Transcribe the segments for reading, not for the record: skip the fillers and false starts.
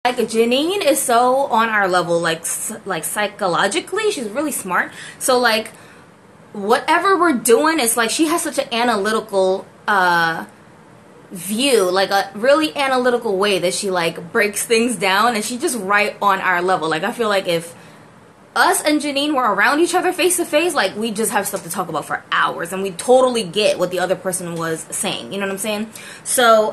Like Janine is so on our level, like psychologically, she's really smart. So like whatever we're doing, it's like she has such an analytical view, like a really analytical way that she like breaks things down, and she's just right on our level. Like I feel like if us and Janine were around each other face to face, like we just have stuff to talk about for hours, and we totally get what the other person was saying. You know what I'm saying? So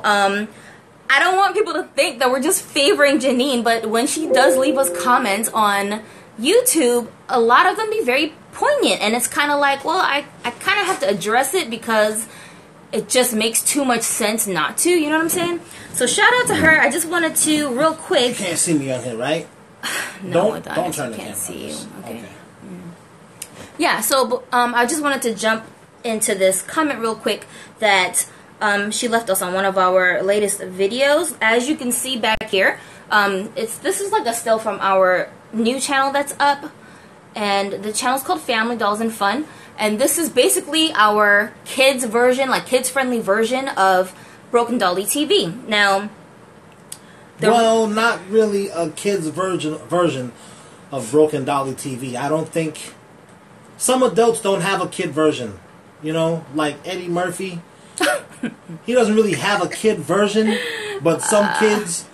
I don't want people to think that we're just favoring Janine, but when she does leave us comments on YouTube, a lot of them be very poignant, and it's kind of like, well, I kind of have to address it because it just makes too much sense not to, you know what I'm saying? So shout out to her. I just wanted to, real quick. You can't see me on here, right? No, don't turn the camera. Can't see you. Okay. Yeah, so I just wanted to jump into this comment real quick that she left us on one of our latest videos. As you can see back here, this is like a still from our new channel that's up, and the channel's called Family Dolls and Fun, and this is basically our kids version, like kids friendly version of Broken Dolly TV. Now, well, not really a kids version of Broken Dolly TV. I don't think some adults don't have a kid version. You know, like Eddie Murphy. He doesn't really have a kid version, but some kids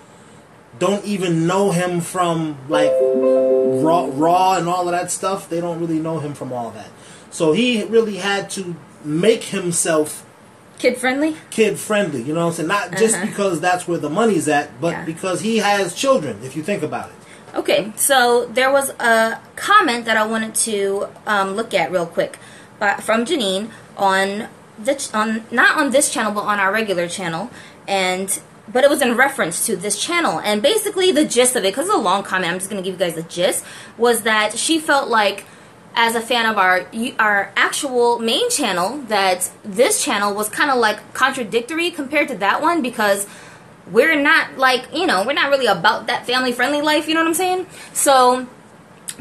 don't even know him from like Raw and all of that stuff. They don't really know him from all that. So he really had to make himself kid friendly. Kid friendly, you know what I'm saying? Not just because that's where the money's at, but because he has children, if you think about it. Okay, so there was a comment that I wanted to look at real quick from Janine on not on this channel, but on our regular channel, but it was in reference to this channel. And basically the gist of it, because it's a long comment, I'm just going to give you guys the gist, was that she felt like, as a fan of our actual main channel, that this channel was kind of like contradictory compared to that one, because we're not like, you know, we're not really about that family friendly life, you know what I'm saying? So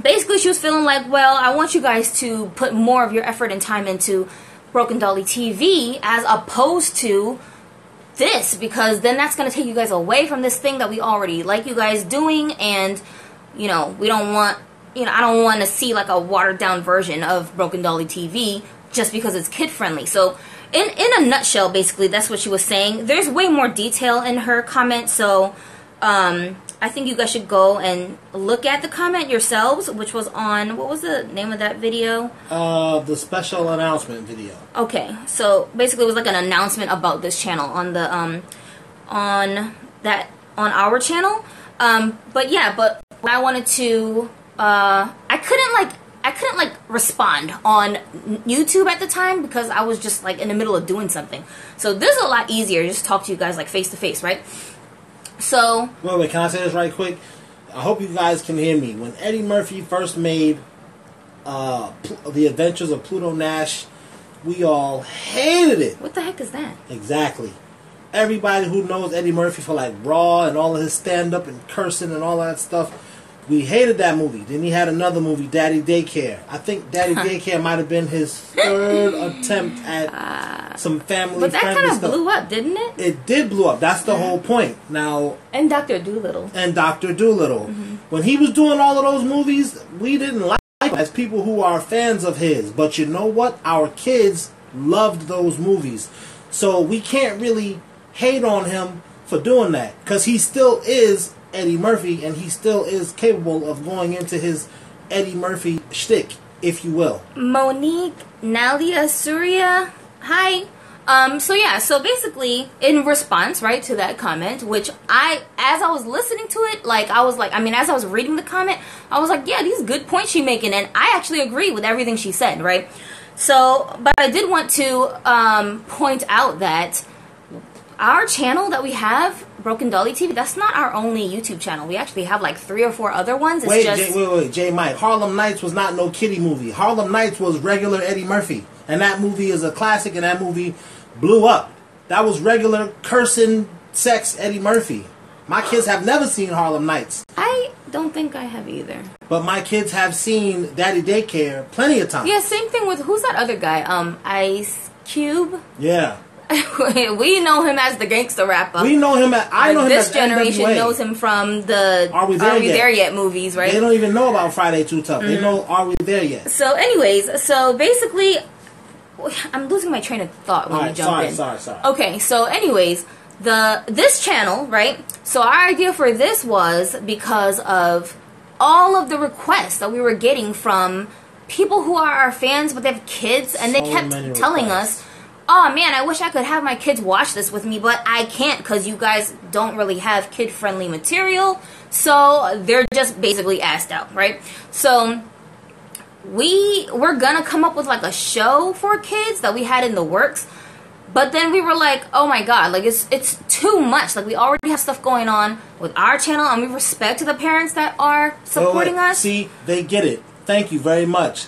basically she was feeling like, well, I want you guys to put more of your effort and time into Broken Dolly TV as opposed to this, because then that's going to take you guys away from this thing that we already like you guys doing, and you know, we don't want, you know, I don't want to see like a watered down version of Broken Dolly TV just because it's kid friendly. So in a nutshell, basically that's what she was saying. There's way more detail in her comment, so I think you guys should go and look at the comment yourselves, which was on, what was the name of that video? The special announcement video. Okay, so basically it was like an announcement about this channel on the on our channel. But yeah, but I wanted to I couldn't like respond on YouTube at the time because I was just like in the middle of doing something. So this is a lot easier, just talk to you guys like face to face, right? So wait, can I say this right quick? I hope you guys can hear me. When Eddie Murphy first made The Adventures of Pluto Nash, we all hated it. What the heck is that? Exactly. Everybody who knows Eddie Murphy for like Raw and all of his stand-up and cursing and all that stuff, we hated that movie. Then he had another movie, Daddy Daycare. I think Daddy Daycare might have been his third attempt at some family-friendly stuff. But that kind of blew up, didn't it? It did blow up. That's the whole point. Now, and Dr. Dolittle. And Dr. Dolittle. When he was doing all of those movies, we didn't like him as people who are fans of his. But you know what? Our kids loved those movies. So we can't really hate on him for doing that, because he still is Eddie Murphy, and he still is capable of going into his Eddie Murphy shtick, if you will. Monique Nalia Surya, hi. So yeah, so basically in response, right, to that comment, which as I was listening to it, like as I was reading the comment, I was like, yeah, these good points she's making, and I actually agree with everything she said, right? So, but I did want to point out that our channel that we have, Broken Dolly TV, that's not our only YouTube channel. We actually have like 3 or 4 other ones. It's wait, J Mike. Harlem Nights was not no kiddie movie. Harlem Nights was regular Eddie Murphy. And that movie is a classic, and that movie blew up. That was regular cursing sex Eddie Murphy. My kids have never seen Harlem Nights. I don't think I have either. But my kids have seen Daddy Daycare plenty of times. Yeah, same thing with, who's that other guy? Ice Cube? Yeah. We know him as the gangster rapper. We know him as this generation knows him from the Are We There Yet movies, right? They don't even know about Friday Too Tough. They know Are We There Yet? So anyways, so basically, I'm losing my train of thought when you jump in. Sorry. Okay, so anyways, this channel, right? So our idea for this was because of all of the requests that we were getting from people who are our fans, but they have kids, and they kept telling us, oh man, I wish I could have my kids watch this with me, but I can't because you guys don't really have kid-friendly material, so they're just basically assed out, right? So we were gonna come up with like a show for kids that we had in the works, but then we were like, oh my god, like it's too much. Like we already have stuff going on with our channel, and we respect the parents that are supporting us. See, they get it. Thank you very much.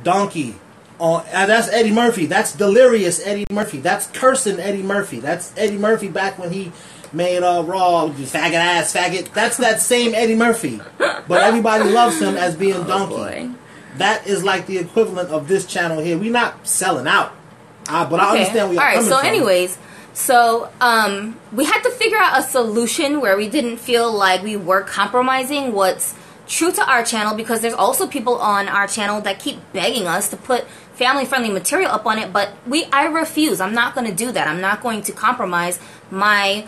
Donkey. That's Eddie Murphy. That's delirious Eddie Murphy. That's cursing Eddie Murphy. That's Eddie Murphy back when he made Raw, faggot ass faggot. That's that same Eddie Murphy. But everybody loves him as being Donkey. Boy. That is like the equivalent of this channel here. We're not selling out. But I understand where you're coming from. Alright, so anyways, we had to figure out a solution where we didn't feel like we were compromising what's true to our channel, because there's also people on our channel that keep begging us to put family-friendly material up on it, but I refuse. I'm not going to do that. I'm not going to compromise the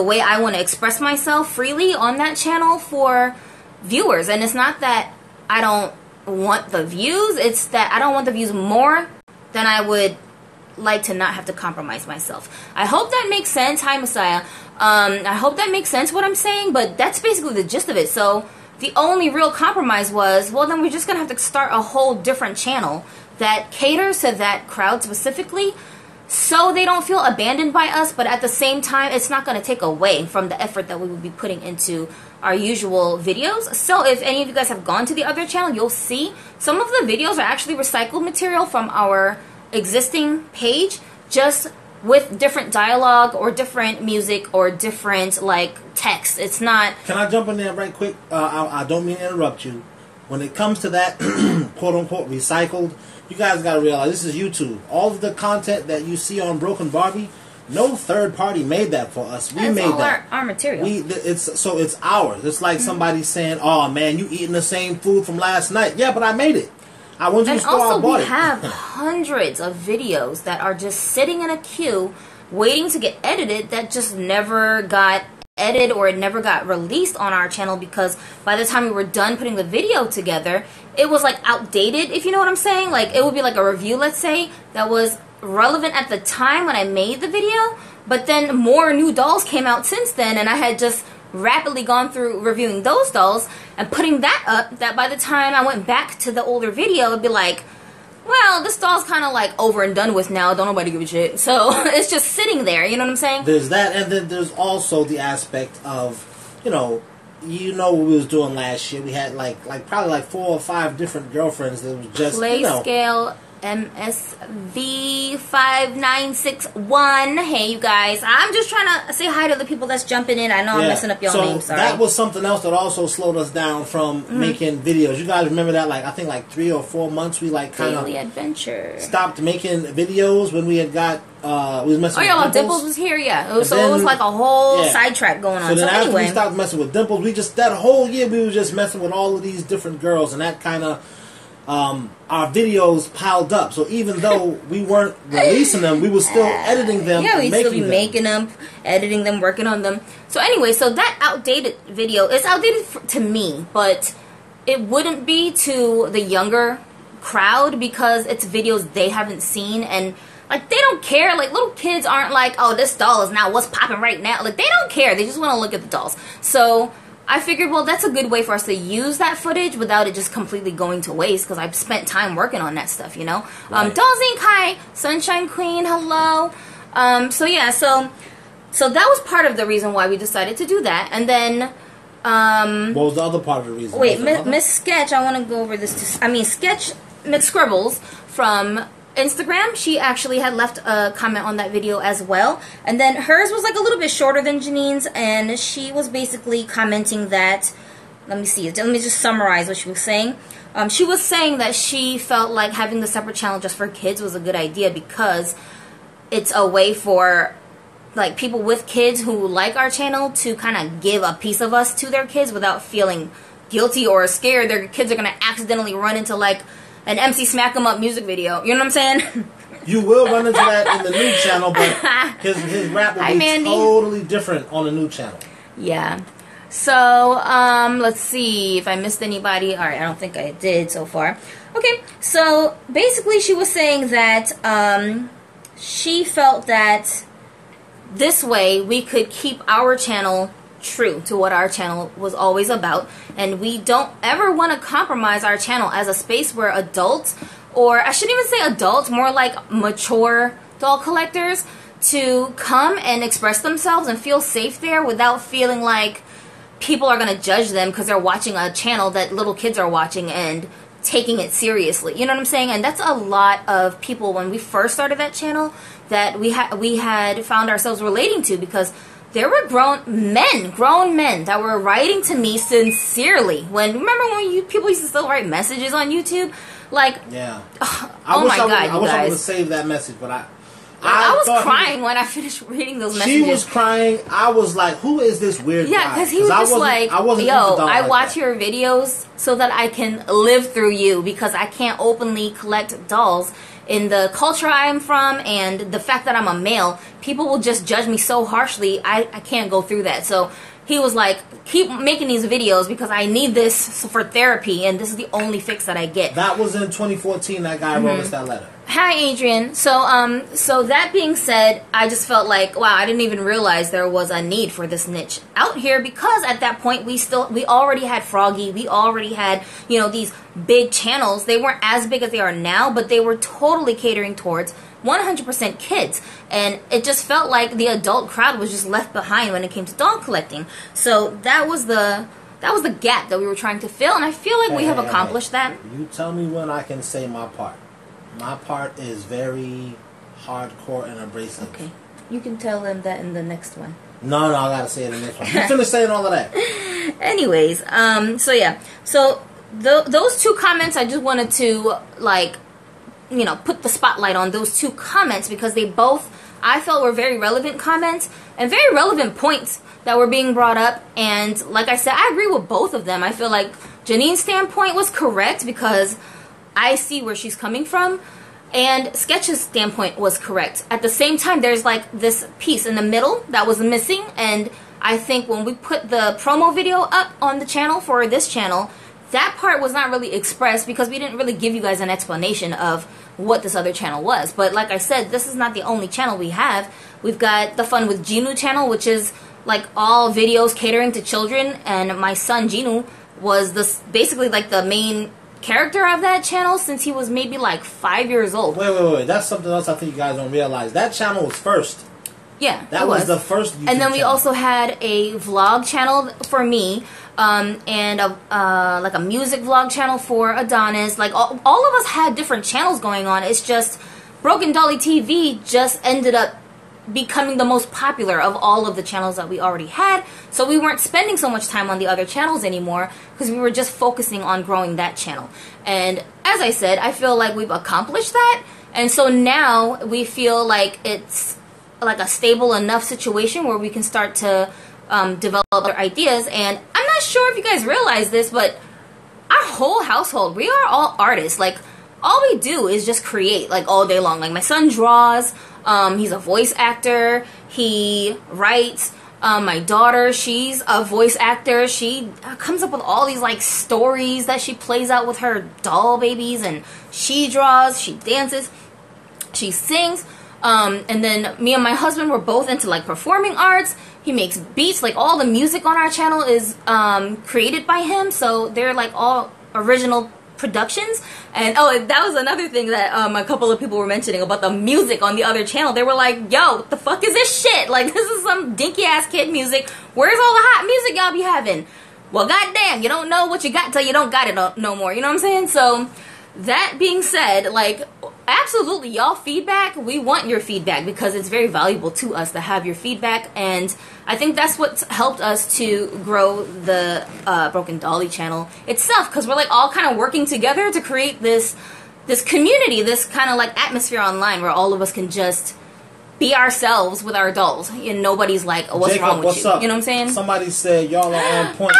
way I want to express myself freely on that channel for viewers. And it's not that I don't want the views, it's that I don't want the views more than I would like to not have to compromise myself. I hope that makes sense. Hi, Messiah. I hope that makes sense what I'm saying, but that's basically the gist of it. So the only real compromise was, well, then we're just going to have to start a whole different channel that caters to that crowd specifically, so they don't feel abandoned by us, but at the same time, it's not going to take away from the effort that we would be putting into our usual videos. So if any of you guys have gone to the other channel, you'll see some of the videos are actually recycled material from our existing page, just with different dialogue or different music or different text. It's not... Can I jump in there right quick? I don't mean to interrupt you. When it comes to that quote-unquote recycled, you guys got to realize this is YouTube. All of the content that you see on Broken Barbie, no third party made that for us. We made that. Our material. It's ours. It's like somebody saying, "Oh man, you eating the same food from last night." Yeah, but I made it. I went to the store, I bought it. We have hundreds of videos that are just sitting in a queue waiting to get edited that just never got edited or it never got released on our channel, because by the time we were done putting the video together, it was outdated, if you know what I'm saying. It would be a review, let's say, that was relevant at the time when I made the video, but then more new dolls came out since then, and I had just rapidly gone through reviewing those dolls and putting that up, that by the time I went back to the older video, it'd be like, well, this doll's kind of over and done with now, don't nobody give a shit. So it's just sitting there, you know what I'm saying? There's that, and then there's also the aspect of, you know what we was doing last year. We had probably 4 or 5 different girlfriends that was just Playscale MSV 5961. Hey, you guys. I'm just trying to say hi to the people that's jumping in. I know I'm messing up your names. Sorry. That was something else that also slowed us down from making videos. You guys remember that? I think 3 or 4 months we kind of adventure stopped making videos when we had got we was messing with Dimples was here, yeah. It was a whole sidetrack going on. So then after we stopped messing with Dimples, that whole year we were just messing with all of these different girls, and that kind of our videos piled up. So even though we weren't releasing them, we were still editing them. Yeah, we'd still be making them, editing them, working on them. So anyway, so that outdated video is outdated to me, but it wouldn't be to the younger crowd because it's videos they haven't seen, and they don't care. Little kids aren't oh, this doll is now what's popping right now. They don't care. They just want to look at the dolls. So I figured, well, that's a good way for us to use that footage without it just completely going to waste, because I've spent time working on that stuff, you know? Right. Dolls Inc., hi. Sunshine Queen, hello. So yeah, so that was part of the reason why we decided to do that. And then... what was the other part of the reason? Wait, Miss Sketch, I want to go over this. Sketch McScribbles from Instagram, she actually had left a comment on that video as well, and then hers was a little bit shorter than Janine's, and she was basically commenting that, let me just summarize what she was saying. She was saying that she felt like having the separate channel just for kids was a good idea, because it's a way for like people with kids who like our channel to kind of give a piece of us to their kids without feeling guilty or scared their kids are gonna accidentally run into like an MC Smack 'em Up music video. You know what I'm saying? You will run into that in the new channel, but his rap will be totally different on the new channel. Yeah. So, let's see if I missed anybody. All right, I don't think I did so far. Okay, so basically she was saying that she felt that this way we could keep our channel true to what our channel was always about, and we don't ever want to compromise our channel as a space where adults, or I shouldn't even say adults, more like mature doll collectors, to come and express themselves and feel safe there without feeling like people are going to judge them because they're watching a channel that little kids are watching and taking it seriously. You know what I'm saying? And that's a lot of people when we first started that channel that we had found ourselves relating to, because there were grown men that were writing to me sincerely. Remember when people used to still write messages on YouTube? Like, yeah. Oh my God, you guys. I wish I would have saved that message, but I was crying when I finished reading those messages. She was crying. I was like, who is this weird guy? Yeah, because he was just like, yo, I watch your videos so that I can live through you, because I can't openly collect dolls. In the culture I'm from and the fact that I'm a male, people will just judge me so harshly, I can't go through that. So he was like, keep making these videos because I need this for therapy, and this is the only fix that I get. That was in 2014 that guy wrote us that letter. Hi, Adrian. So that being said, I just felt like, wow, I didn't even realize there was a need for this niche out here, because at that point we already had Froggy, we already had, you know, these big channels. They weren't as big as they are now, but they were totally catering towards 100% kids, and it just felt like the adult crowd was just left behind when it came to doll collecting. So that was the gap that we were trying to fill, and I feel like we have accomplished that. You tell me when I can say my part. My part is very hardcore and abrasive. Okay. You can tell them that in the next one. No, I gotta say it in this one. You finished saying all of that. Anyways, so yeah. So those two comments, I just wanted to, like, you know, put the spotlight on those two comments, because they both, I felt, were very relevant comments and very relevant points that were being brought up. And like I said, I agree with both of them. I feel like Janine's standpoint was correct because I see where she's coming from, and Sketch's standpoint was correct. At the same time, there's like this piece in the middle that was missing, and I think when we put the promo video up on the channel for this channel, that part was not really expressed because we didn't really give you guys an explanation of what this other channel was. But like I said, this is not the only channel we have. We've got the Fun with Ginu channel, which is like all videos catering to children, and my son Ginu was basically like the main character of that channel since he was maybe like 5 years old. Wait. That's something else I think you guys don't realize. That channel was first. Yeah, that was the first YouTube and then we channel. also had a vlog channel for me, and like a music vlog channel for Adonis. Like all of us had different channels going on. It's just Broken Dolly TV just ended up becoming the most popular of all of the channels that we already had, so we weren't spending so much time on the other channels anymore because we were just focusing on growing that channel. And as I said, I feel like we've accomplished that, and so now we feel like it's like a stable enough situation where we can start to develop our ideas. And I'm not sure if you guys realize this, but our whole household, we are all artists. Like, all we do is just create, like, all day long. Like, my son draws. He's a voice actor. He writes. My daughter, she's a voice actor. She comes up with all these, like, stories that she plays out with her doll babies. And she draws. She dances. She sings. And then me and my husband were both into, like, performing arts. He makes beats. Like, all the music on our channel is created by him. So they're, like, all original productions. And oh, that was another thing that a couple of people were mentioning about the music on the other channel. They were like, yo, what the fuck is this shit? Like, this is some dinky ass kid music. Where's all the hot music y'all be having? Well, goddamn, you don't know what you got till you don't got it no more. You know what I'm saying? So that being said, like, absolutely, y'all feedback, we want your feedback because it's very valuable to us to have your feedback. And I think that's what's helped us to grow the Broken Dolly channel itself, because we're like all kind of working together to create this community, this kind of like atmosphere online where all of us can just be ourselves with our dolls, and nobody's like, oh, what's Jacob, wrong with what's you? up? You know what I'm saying? Somebody said y'all are on point.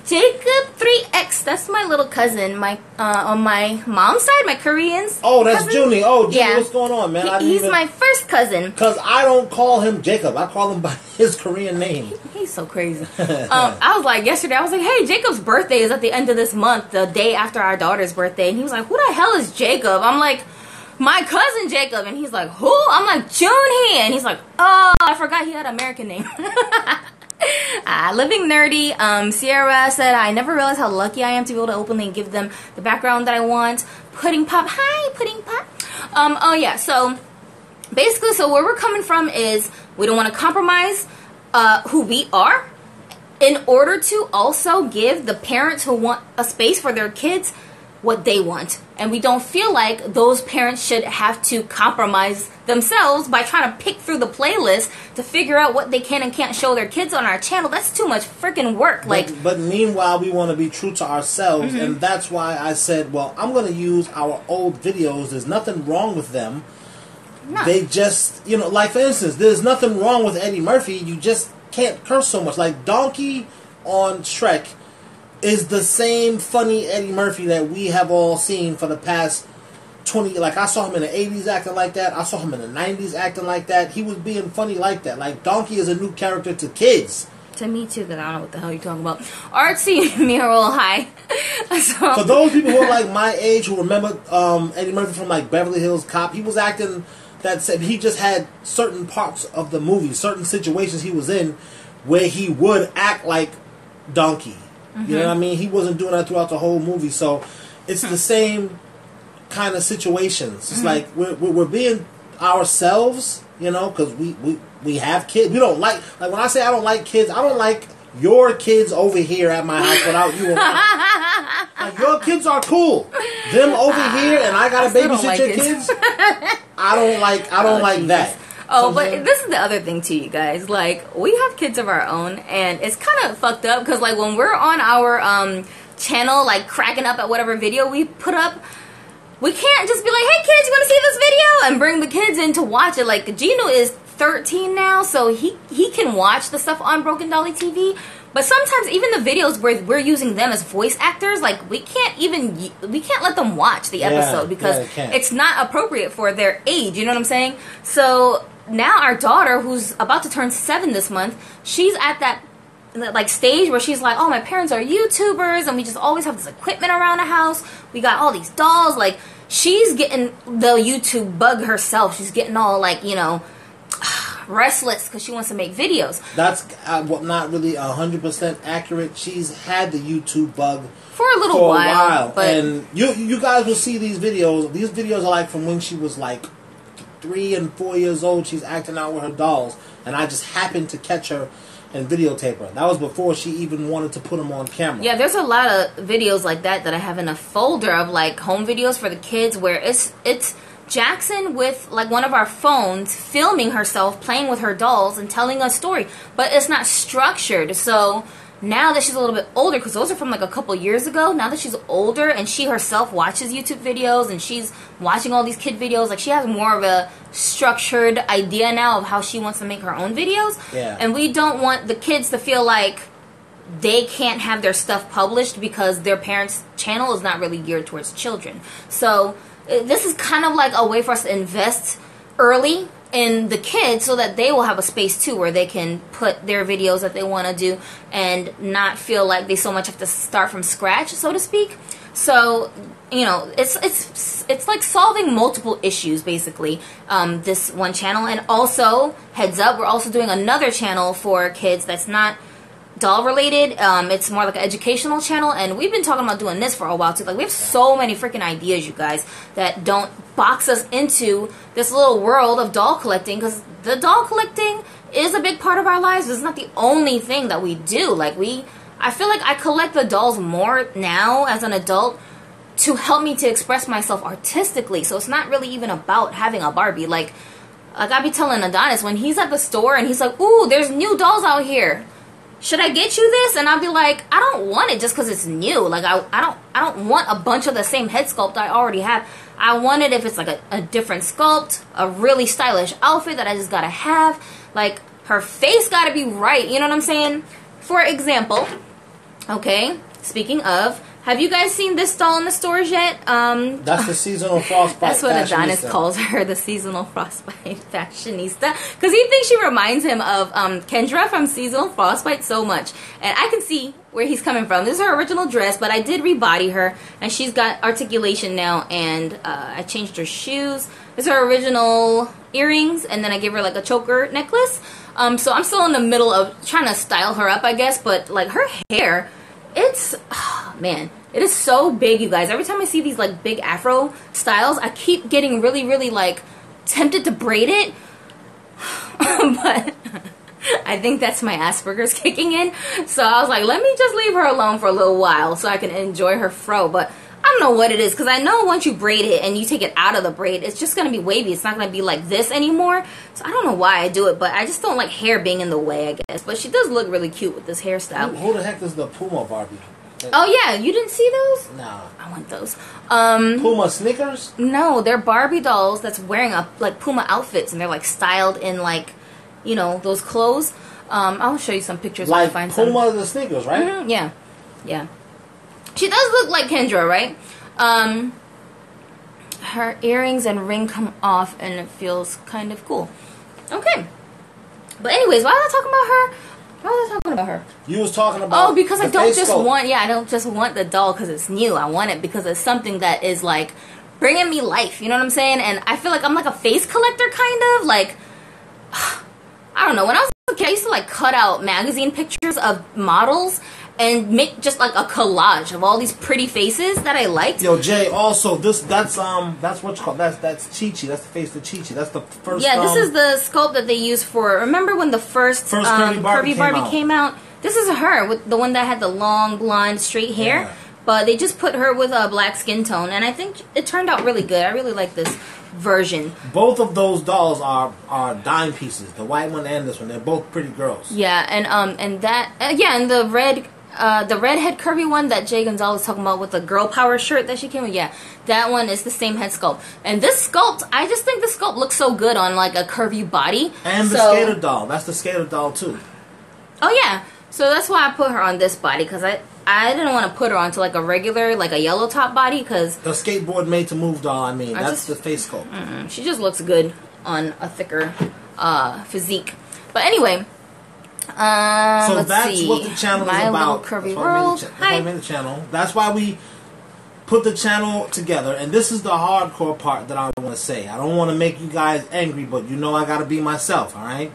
Jacob 3X, that's my little cousin, my on my mom's side, my Korean. Oh, that's Junie. Oh, Junie, yeah. What's going on, man? He's my first cousin. Because I don't call him Jacob. I call him by his Korean name. He's so crazy. I was like, yesterday, I was like, hey, Jacob's birthday is at the end of this month, the day after our daughter's birthday. And he was like, who the hell is Jacob? I'm like, my cousin Jacob. And he's like, who? I'm like, Junhee. And he's like, oh, I forgot he had an American name. Living nerdy. Sierra said, I never realized how lucky I am to be able to openly give them the background that I want. Pudding Pop. Hi, Pudding Pop. Oh yeah, so basically, so where we're coming from is we don't want to compromise who we are in order to also give the parents who want a space for their kids what they want. And we don't feel like those parents should have to compromise themselves by trying to pick through the playlist to figure out what they can and can't show their kids on our channel. That's too much freaking work. But meanwhile, we want to be true to ourselves, and that's why I said, well, I'm going to use our old videos. There's nothing wrong with them. No. They just, you know, like for instance, there's nothing wrong with Eddie Murphy. You just can't curse so much. Like Donkey on Shrek is the same funny Eddie Murphy that we have all seen for the past 20. Like I saw him in the 80s acting like that. I saw him in the 90s acting like that. He was being funny like that. Like Donkey is a new character to kids. To me too, because I don't know what the hell you're talking about. Artsy Mural, hi. So, for those people who are like my age who remember Eddie Murphy from like Beverly Hills Cop, he was acting that said he just had certain parts of the movie, certain situations he was in where he would act like Donkey. You know what I mean? He wasn't doing that throughout the whole movie. So it's the same kind of situations. It's like we're being ourselves, you know, because we have kids. We don't like when I say I don't like kids, I don't like your kids over here at my house without you around. Like, your kids are cool. Them over here and I gotta babysit your kids. I don't like that. Oh, but this is the other thing too, you guys. Like, we have kids of our own, and it's kind of fucked up because, like, when we're on our channel, like, cracking up at whatever video we put up, we can't just be like, hey, kids, you want to see this video? And bring the kids in to watch it. Like, Gino is 13 now, so he can watch the stuff on Broken Dolly TV. But sometimes even the videos where we're using them as voice actors, like, we can't let them watch the episode because it's not appropriate for their age. You know what I'm saying? So now our daughter, who's about to turn 7 this month, she's at that like stage where she's like, oh, my parents are YouTubers and we just always have this equipment around the house. We got all these dolls. Like, she's getting the YouTube bug herself. She's getting all, like, you know, restless because she wants to make videos. That's not really 100% accurate. She's had the YouTube bug for a little while. But and you guys will see these videos. These videos are like from when she was like 3 and 4 years old. She's acting out with her dolls, and I just happened to catch her and videotape her. That was before she even wanted to put them on camera. Yeah, there's a lot of videos like that I have in a folder of, like, home videos for the kids where it's Jackson with, like, one of our phones filming herself playing with her dolls and telling a story, but it's not structured. So now that she's a little bit older, because those are from like a couple years ago, now that she's older and she herself watches YouTube videos and she's watching all these kid videos, like, she has more of a structured idea now of how she wants to make her own videos. Yeah. And we don't want the kids to feel like they can't have their stuff published because their parents' channel is not really geared towards children. So this is kind of like a way for us to invest early in the kids so that they will have a space too where they can put their videos that they want to do and not feel like they so much have to start from scratch, so to speak. So, you know, it's like solving multiple issues, basically, this one channel. And also, heads up, we're also doing another channel for kids that's not doll related. It's more like an educational channel, and we've been talking about doing this for a while too. Like, we have so many freaking ideas, you guys, that don't box us into this little world of doll collecting, because the doll collecting is a big part of our lives. It's not the only thing that we do. Like, I feel like I collect the dolls more now as an adult to help me to express myself artistically. So it's not really even about having a Barbie. Like I be telling Adonis when he's at the store and he's like, ooh, there's new dolls out here. should I get you this? And I'll be like, I don't want it just because it's new. Like, I don't want a bunch of the same head sculpt I already have. I want it if it's like a different sculpt, a really stylish outfit that I just gotta have. Like, her face gotta be right. You know what I'm saying? For example, okay, speaking of, have you guys seen this doll in the stores yet? That's the seasonal frostbite. That's what Adonis calls her, the seasonal frostbite fashionista. Because he thinks she reminds him of Kendra from Seasonal Frostbite so much. And I can see where he's coming from. This is her original dress, but I did rebody her. And she's got articulation now. And I changed her shoes. This is her original earrings. And then I gave her like a choker necklace. So I'm still in the middle of trying to style her up, I guess. But like her hair, it's, oh, man, it is so big, you guys. Every time I see these like big afro styles, I keep getting really, really like tempted to braid it. But I think that's my Asperger's kicking in. So I was like, let me just leave her alone for a little while so I can enjoy her fro. But I don't know what it is, because I know once you braid it and you take it out of the braid, it's just going to be wavy. It's not going to be like this anymore. So I don't know why I do it, but I just don't like hair being in the way, I guess. But she does look really cute with this hairstyle. Who the heck is the Puma Barbie? Oh, yeah. You didn't see those? No. I want those. Puma sneakers? No, they're Barbie dolls that's wearing like Puma outfits, and they're like styled in like, you know, those clothes. I'll show you some pictures when I find some. Puma the sneakers, right? Mm-hmm, yeah. Yeah. She does look like Kendra, right? Her earrings and ring come off, and it feels kind of cool. Okay. But anyways, why was I talking about her? Why was I talking about her? You was talking about because I don't just want, I don't just want the doll because it's new. I want it because it's something that is like bringing me life. You know what I'm saying? And I feel like I'm like a face collector, kind of. Like, I don't know. When I was a kid, I used to like cut out magazine pictures of models and make just like a collage of all these pretty faces that I liked. Yo, Jay, also that's what you call that's Chi-Chi. That's the face of Chi-Chi. That's the first. Yeah, this is the sculpt that they used for. Remember when the first Curvy Barbie came out? This is her with the one that had the long blonde straight hair. Yeah. But they just put her with a black skin tone, and I think it turned out really good. I really like this version. Both of those dolls are dime pieces. The white one and this one. They're both pretty girls. Yeah, and that and the redhead curvy one that Jay Gonzalez was talking about with the girl power shirt that she came with, yeah, that one is the same head sculpt. And this sculpt, I just think the sculpt looks so good on like a curvy body. And the skater doll, that's the skater doll too. Oh yeah, so that's why I put her on this body, because I didn't want to put her onto like a regular, like a yellow top body, because the skateboard made to move doll. I mean, that's the face sculpt. She just looks good on a thicker physique. But anyway. So that's what the channel is about. Curvy world. That's why we made the channel. That's why we put the channel together. And this is the hardcore part that I want to say. I don't want to make you guys angry, but you know I got to be myself, all right?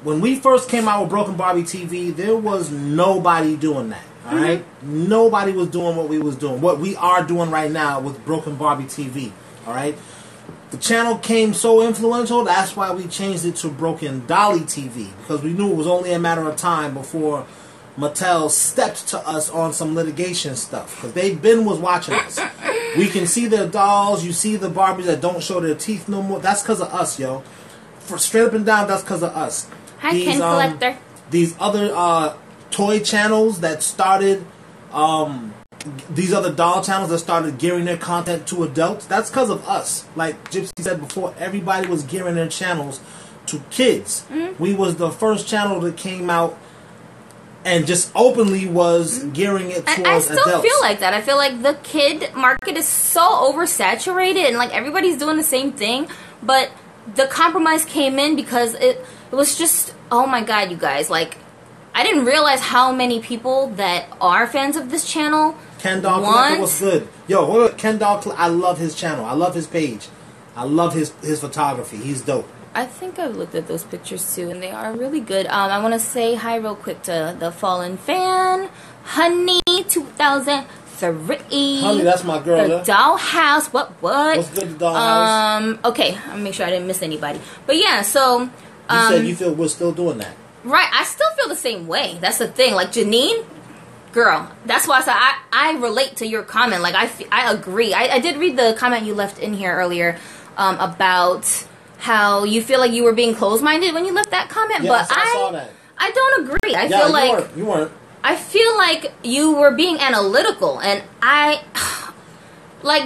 When we first came out with Broken Barbie TV, there was nobody doing that, all right? Nobody was doing what we was doing. What we are doing right now with Broken Barbie TV, all right? The channel came so influential, that's why we changed it to Broken Dolly TV, because we knew it was only a matter of time before Mattel stepped to us on some litigation stuff, because they was watching us. We can see their dolls, you see the Barbies that don't show their teeth no more. That's because of us, yo. For straight up and down, that's because of us. Hi, Ken Collector. These other toy channels that started, these other doll channels that started gearing their content to adults, that's because of us. Like Gypsy said before, everybody was gearing their channels to kids. We was the first channel that came out and just openly was gearing it towards adults. I still feel like that. I feel like the kid market is so oversaturated and like everybody's doing the same thing, but the compromise came in because it was just, oh my god, you guys, like I didn't realize how many people that are fans of this channel. Ken Doll Collector was good. Yo, hold up, Ken Doll, I love his channel. I love his page. I love his photography. He's dope. I think I've looked at those pictures too, and they are really good. I want to say hi real quick to the Fallen Fan, Honey 2003. Honey, that's my girl. The Dollhouse. What? What's good, the Dollhouse? Okay, I'll make sure I didn't miss anybody. But yeah, so you said you feel we're still doing that. Right, I still feel the same way. That's the thing. Like Janine, girl, that's why I said I relate to your comment. Like I agree. I did read the comment you left in here earlier about how you feel like you were being closed-minded when you left that comment. Yes, but I saw that. I don't agree. I yeah, feel like you weren't. I feel like you were being analytical, and like,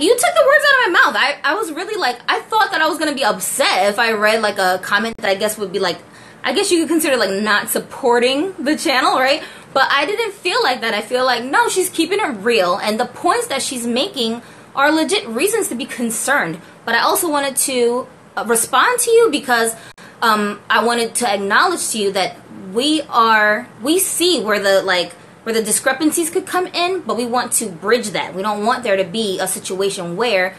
you took the words out of my mouth. I was really like, I thought that I was gonna be upset if I read like a comment that I guess would be like, I guess you could consider like not supporting the channel, right? But I didn't feel like that. I feel like, no, she's keeping it real, and the points that she's making are legit reasons to be concerned. But I also wanted to respond to you because I wanted to acknowledge to you that we see where the discrepancies could come in, but we want to bridge that. We don't want there to be a situation where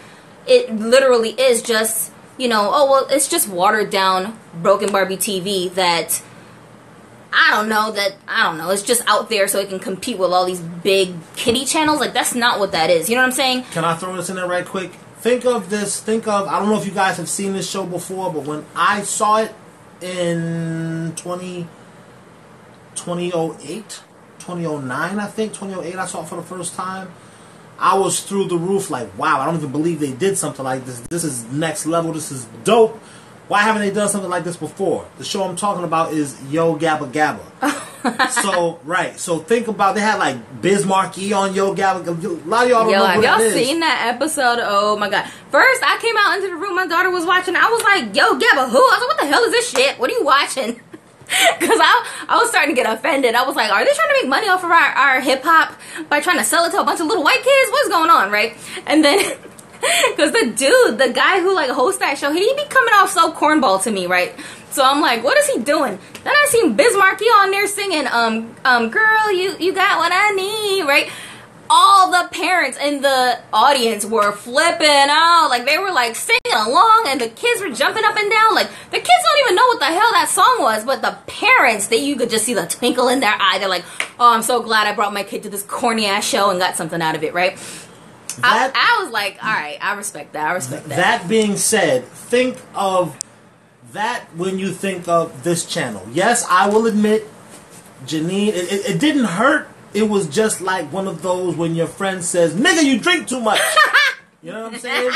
it literally is just, you know, oh, well, it's just watered down Broken Barbie TV that, I don't know, it's just out there so it can compete with all these big kiddie channels. Like, that's not what that is. You know what I'm saying? Can I throw this in there right quick? Think of, I don't know if you guys have seen this show before, but when I saw it in 2008, 2009, I think, 2008, I saw it for the first time. I was through the roof like, wow, I don't even believe they did something like this. This is next level. This is dope. Why haven't they done something like this before? The show I'm talking about is Yo Gabba Gabba. So think about, they had like Biz Markie on Yo Gabba Gabba. A lot of y'all don't know what have it y'all is. seen that episode? Oh my god. First, I came out into the room, my daughter was watching. I was like, Yo Gabba, who? I was like, what the hell is this shit? What are you watching? Because I was starting to get offended. I was like, are they trying to make money off of our hip-hop by trying to sell it to a bunch of little white kids? What's going on, right? And then, because the guy who like hosts that show, he be coming off so cornball to me, right? So I'm like, what is he doing? Then I seen Biz Markie on there singing, girl, you got what I need, right? All the parents in the audience were flipping out. Like, they were like singing along, and the kids were jumping up and down. Like, the kids don't even know what the hell that song was, but the parents, you could just see the twinkle in their eye. They're like, oh, I'm so glad I brought my kid to this corny ass show and got something out of it, right? I was like, all right, I respect that. That being said, think of that when you think of this channel. Yes, I will admit, Janine, it didn't hurt. It was just like one of those when your friend says, nigga, you drink too much. You know what I'm saying?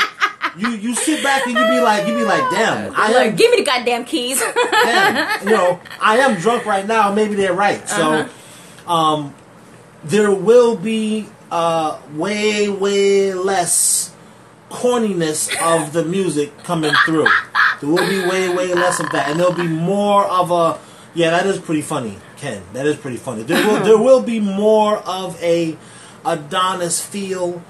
You sit back and you be like, damn. Give me the goddamn keys. Damn. You know, I am drunk right now. Maybe they're right. So, there will be way, way less corniness of the music coming through. There will be way, way less of that. And there'll be more of a, yeah, that is pretty funny, Ken. That is pretty funny. There will be more of a Adonis feel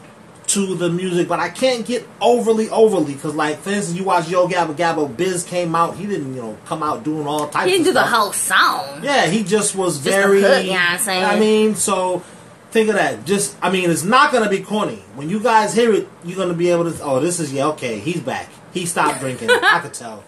to the music, but I can't get overly, because, like, for instance, you watch Yo Gabba Gabba, Biz came out, he didn't, come out doing all types of stuff. He didn't do the whole song. Yeah, he just was very, the hook, you know what I'm saying? I mean, so, think of that. It's not going to be corny. When you guys hear it, you're going to be able to, oh, this is, yeah, okay, he's back. He stopped drinking. I could tell.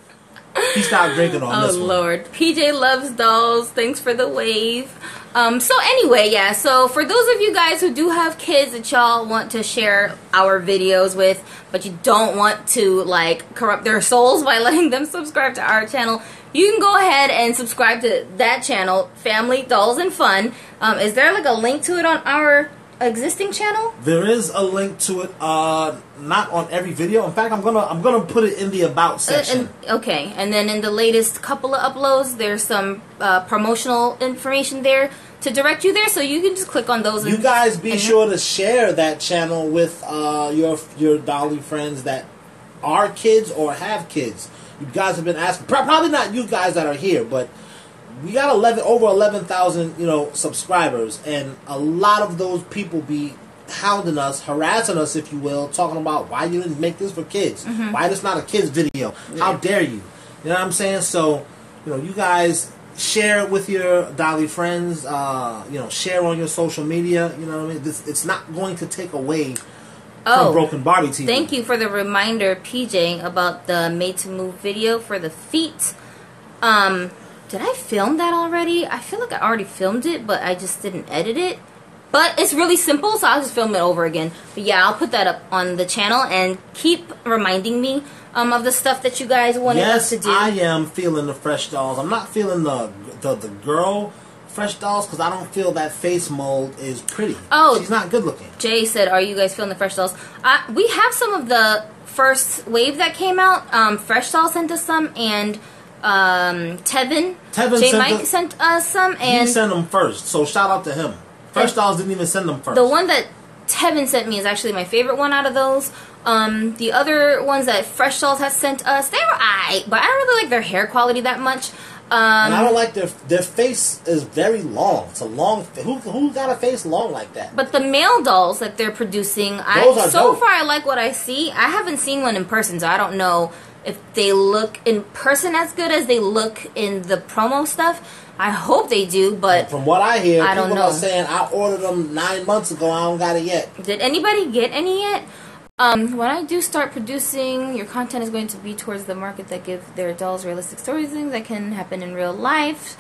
He stopped drinking on this one. Oh, Lord. PJ loves dolls. Thanks for the wave. So anyway, yeah. So for those of you guys who do have kids that y'all want to share our videos with, but you don't want to, like, corrupt their souls by letting them subscribe to our channel, you can go ahead and subscribe to that channel, Family Dolls and Fun. Is there, like, a link to it on our existing channel? There is a link to it, not on every video. In fact, I'm gonna put it in the about section. Okay, and then in the latest couple of uploads, there's some promotional information there to direct you there, so you can just click on those. You guys be sure to share that channel with your Dolly friends that are kids or have kids. You guys have been asking, probably not you guys that are here, but we got over 11,000, subscribers, and a lot of those people be hounding us, harassing us, if you will, talking about why you didn't make this for kids, why this not a kids video, how dare you, you know what I'm saying? So, you guys share it with your Dolly friends, share on your social media, you know what I mean? It's not going to take away from Broken Barbie TV. Thank you for the reminder, PJ, about the Made to Move video for the feet. Did I film that already? I feel like I already filmed it, but I just didn't edit it. But it's really simple, so I'll just film it over again. But yeah, I'll put that up on the channel, and keep reminding me of the stuff that you guys wanted us to do. Yes, I am feeling the fresh dolls. I'm not feeling the girl fresh dolls, because I don't feel that face mold is pretty. Oh, she's not good looking. Jay said, are you guys feeling the fresh dolls? We have some of the first wave that came out. Fresh Doll sent us some, and Tevin J. sent us some, and he sent them first. So shout out to him. Fresh Dolls didn't even send them first. The one that Tevin sent me is actually my favorite one out of those. The other ones that Fresh Dolls has sent us, they were alright, but I don't really like their hair quality that much. And I don't like their face is very long. It's a long. Who got a face long like that? But the male dolls that they're producing, so far I like what I see. I haven't seen one in person, so I don't know if they look in person as good as they look in the promo stuff. I hope they do, but from what I hear, people are saying I ordered them 9 months ago. I don't got it yet. Did anybody get any yet? When I do start producing, your content is going to be towards the market that give their dolls realistic stories, things that can happen in real life.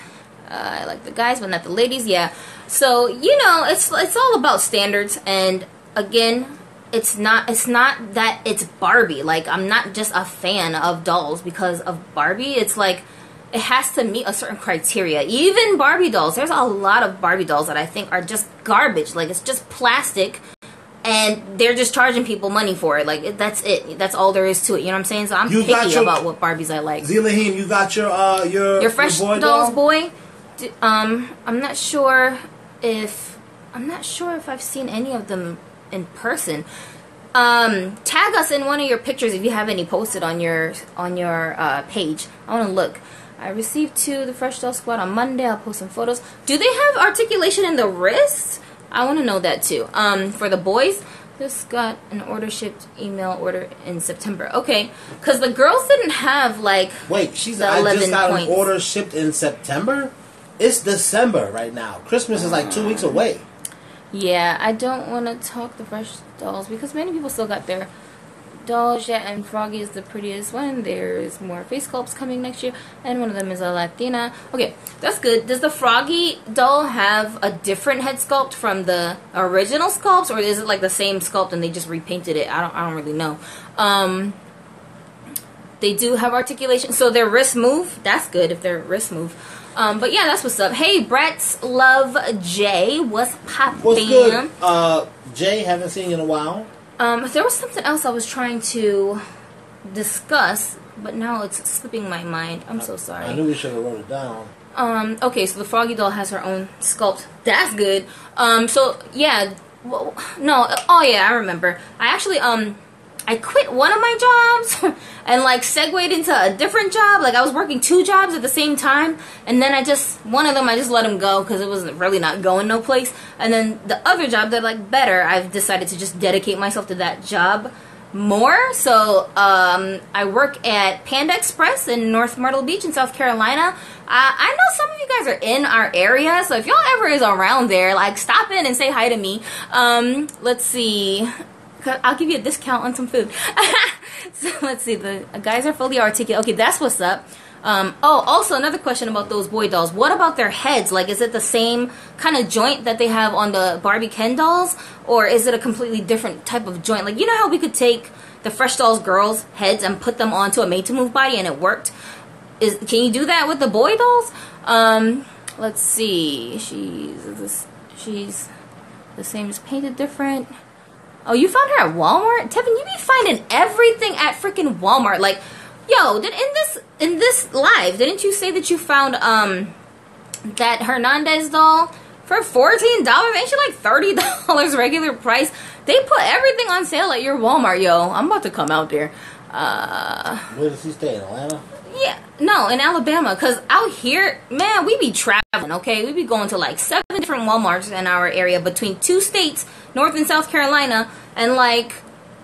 I like the guys, but not the ladies. Yeah. So it's all about standards, and again, it's not that it's Barbie. Like, I'm not just a fan of dolls because of Barbie. It's like it has to meet a certain criteria. Even Barbie dolls, there's a lot of Barbie dolls that I think are just garbage. Like, it's just plastic. And they're just charging people money for it. Like, that's it. That's all there is to it. You know what I'm saying? So I'm picky about what Barbies I like. Zilahim, you got your Fresh Dolls boy? I'm not sure if I've seen any of them in person. Tag us in one of your pictures if you have any posted on your page. I want to look. I received 2 the Fresh Doll Squad on Monday. I'll post some photos. Do they have articulation in the wrists? I want to know that too. For the boys, just got an order shipped, email order in September. Okay, because the girls didn't have like. Wait, I just got an order shipped in September. It's December right now. Christmas is like 2 weeks away. Yeah, I don't want to talk the Fresh Dolls because many people still got their dolls yet, and Froggy is the prettiest one. There's more face sculpts coming next year, and one of them is a Latina. Okay, that's good. Does the Froggy doll have a different head sculpt from the original sculpts, or is it like the same sculpt and they just repainted it? I don't really know. They do have articulation, so their wrists move. That's good if their wrists move. But yeah, that's what's up. Hey, Brett's Love Jay, what's poppin'? What's good? Jay, haven't seen you in a while. There was something else I was trying to discuss, but now it's slipping my mind. I'm so sorry. I knew we should have wrote it down. Okay, so the Froggy doll has her own sculpt. That's good. So yeah, oh yeah, I remember. I actually I quit one of my jobs and like segued into a different job. Like, I was working 2 jobs at the same time, and then one of them I just let him go because it wasn't really not going no place. And then the other job that I like better, I've decided to just dedicate myself to that job more. So I work at Panda Express in North Myrtle Beach in South Carolina. I know some of you guys are in our area, so if y'all ever is around there, like, stop in and say hi to me. Let's see. I'll give you a discount on some food. So let's see. The guys are fully articulate. Okay, that's what's up. Oh, also another question about those boy dolls. What about their heads? Like, is it the same kind of joint that they have on the Barbie Ken dolls? Or is it a completely different type of joint? Like, you know how we could take the Fresh Dolls girls' heads and put them onto a Made to Move body and it worked? Can you do that with the boy dolls? Let's see. She's the same, just painted different. Oh, you found her at Walmart? Tevin, you be finding everything at freaking Walmart. Like, yo, in this live, didn't you say that you found that Hernandez doll for $14? Ain't she like $30 regular price? They put everything on sale at your Walmart, yo. I'm about to come out there. Where does she stay, in Atlanta? Yeah, no, in Alabama, because out here, man, we be traveling, okay? We be going to like 7 different Walmarts in our area between 2 states, North and South Carolina, and like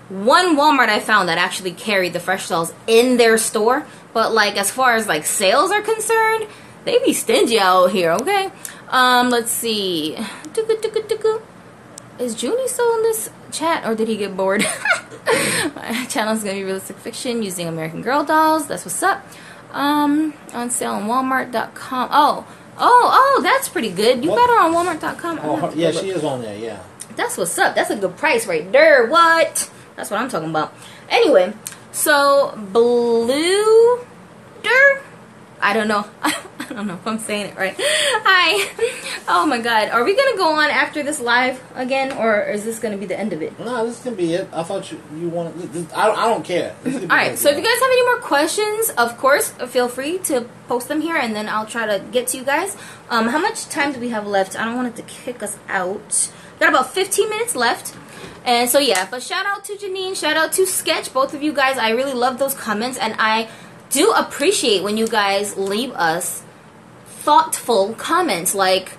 one Walmart I found that actually carried the Fresh Dolls in their store. But like, as far as like sales are concerned, they be stingy out here, okay? Let's see. Is Junie still in this chat, or did he get bored? My channel is going to be realistic fiction using American Girl dolls. That's what's up. On sale on Walmart.com. Oh, that's pretty good. You got her on Walmart.com. Oh, yeah, she is on there, yeah. That's what's up. That's a good price right there. What? That's what I'm talking about. Anyway, so Blue I don't know. I don't know if I'm saying it right. Hi. Oh my god. Are we gonna go on after this live again, or is this gonna be the end of it? No, this can be it. I thought you wanted. I don't care. Alright, so if you guys have any more questions, of course, feel free to post them here, and then I'll try to get to you guys. How much time do we have left? I don't want it to kick us out. Got about 15 minutes left. And so yeah, but shout out to Janine, shout out to Sketch, both of you guys. I really love those comments, and I do appreciate when you guys leave us thoughtful comments. Like,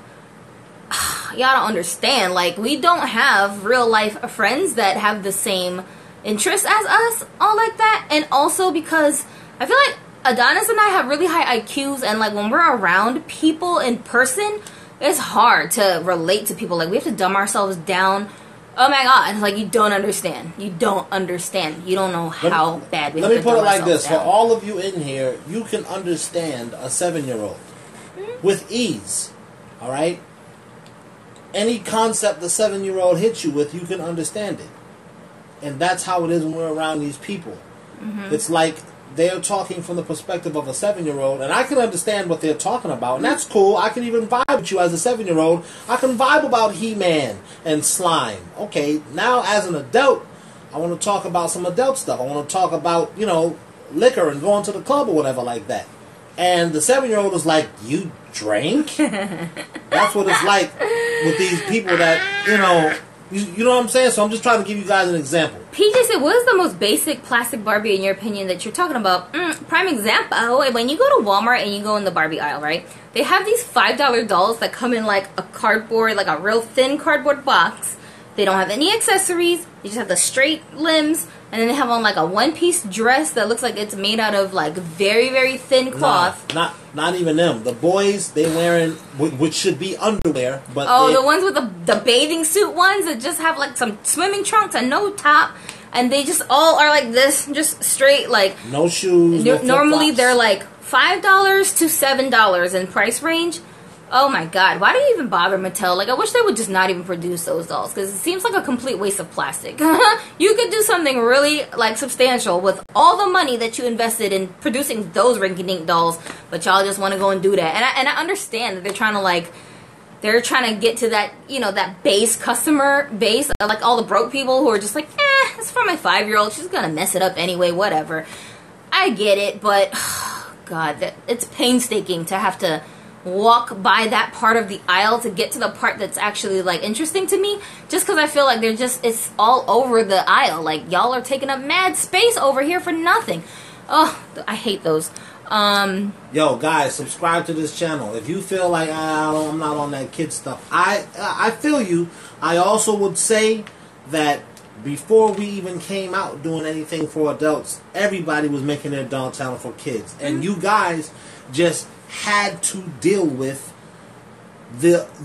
y'all don't understand, like, we don't have real life friends that have the same interests as us, all like that. And also because I feel like Adonis and I have really high IQs, and like when we're around people in person, it's hard to relate to people. Like, we have to dumb ourselves down. Oh my god, like, you don't understand. You don't understand. You don't know how bad we have to dumb ourselves down. Let me put it like this. For all of you in here, you can understand a 7-year-old with ease. Alright? Any concept the 7-year-old hits you with, you can understand it. And that's how it is when we're around these people. It's like they're talking from the perspective of a 7-year-old, and I can understand what they're talking about, and that's cool. I can even vibe with you as a 7-year-old. I can vibe about He-Man and slime. Okay, now as an adult, I want to talk about some adult stuff. I want to talk about, you know, liquor and going to the club or whatever like that. And the 7-year-old is like, you drink? That's what it's like with these people that, you know... You know what I'm saying? So I'm just trying to give you guys an example. PJ said, what is the most basic plastic Barbie in your opinion that you're talking about? Prime example, when you go to Walmart and you go in the Barbie aisle, right? They have these $5 dolls that come in like a cardboard, like a real thin cardboard box. They don't have any accessories. They just have the straight limbs. And then they have on like a one-piece dress that looks like it's made out of like very, very thin cloth. Not even them. The boys, they wearing, which should be underwear. But oh, the ones with the bathing suit ones that just have like some swimming trunks and no top. And they just all are like this, just straight like... No shoes, no normally they're like $5 to $7 in price range. Oh my god, why do you even bother, Mattel? Like, I wish they would just not even produce those dolls, because it seems like a complete waste of plastic. You could do something really, like, substantial with all the money that you invested in producing those rinky-dink dolls, but y'all just want to go and do that. And I understand that they're trying to, like, they're trying to get to that, you know, that base customer base, like all the broke people who are just like, it's for my 5-year-old, she's gonna mess it up anyway, whatever. I get it, but, god, it's painstaking to have to walk by that part of the aisle to get to the part that's actually like interesting to me, just because I feel like they're just, it's all over the aisle. Like, y'all are taking up mad space over here for nothing. Oh, I hate those. Yo, guys, subscribe to this channel. If you feel like I'm not on that kid stuff, I feel you. I also would say that before we even came out doing anything for adults, everybody was making their doll channel for kids, and you guys just had to deal with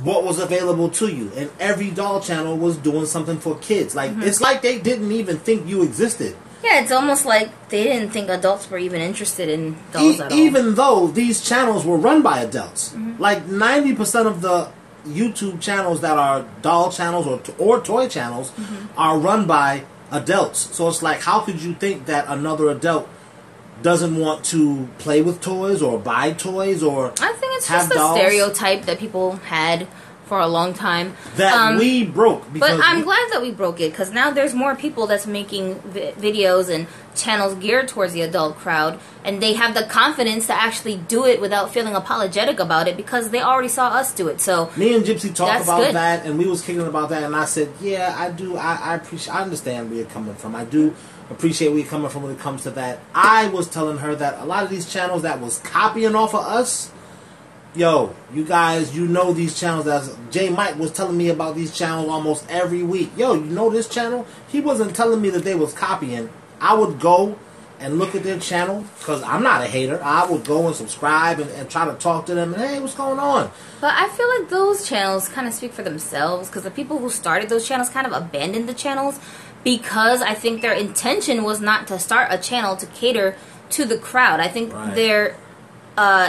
what was available to you, and every doll channel was doing something for kids. Like, it's like they didn't even think you existed. Yeah, it's almost like they didn't think adults were even interested in dolls at all. Even though these channels were run by adults. Like 90% of the YouTube channels that are doll channels or toy channels are run by adults. So it's like, how could you think that another adult doesn't want to play with toys or buy toys or I think it's have just dolls? a stereotype that people had for a long time that we broke. But I'm glad that we broke it, because now there's more people that's making videos and channels geared towards the adult crowd, and they have the confidence to actually do it without feeling apologetic about it, because they already saw us do it. So me and Gypsy talked about that, and we was kicking about that, and I said, yeah, I do. I appreciate. I understand where you're coming from. I do appreciate where you're coming from when it comes to that. I was telling her that a lot of these channels that was copying off of us, yo, you guys, you know these channels. As J Mike was telling me about these channels almost every week. Yo, you know this channel? He wasn't telling me that they was copying. I would go and look at their channel, because I'm not a hater. I would go and subscribe and try to talk to them and, hey, what's going on? But I feel like those channels kind of speak for themselves, because the people who started those channels kind of abandoned the channels, because I think their intention was not to start a channel to cater to the crowd. I think their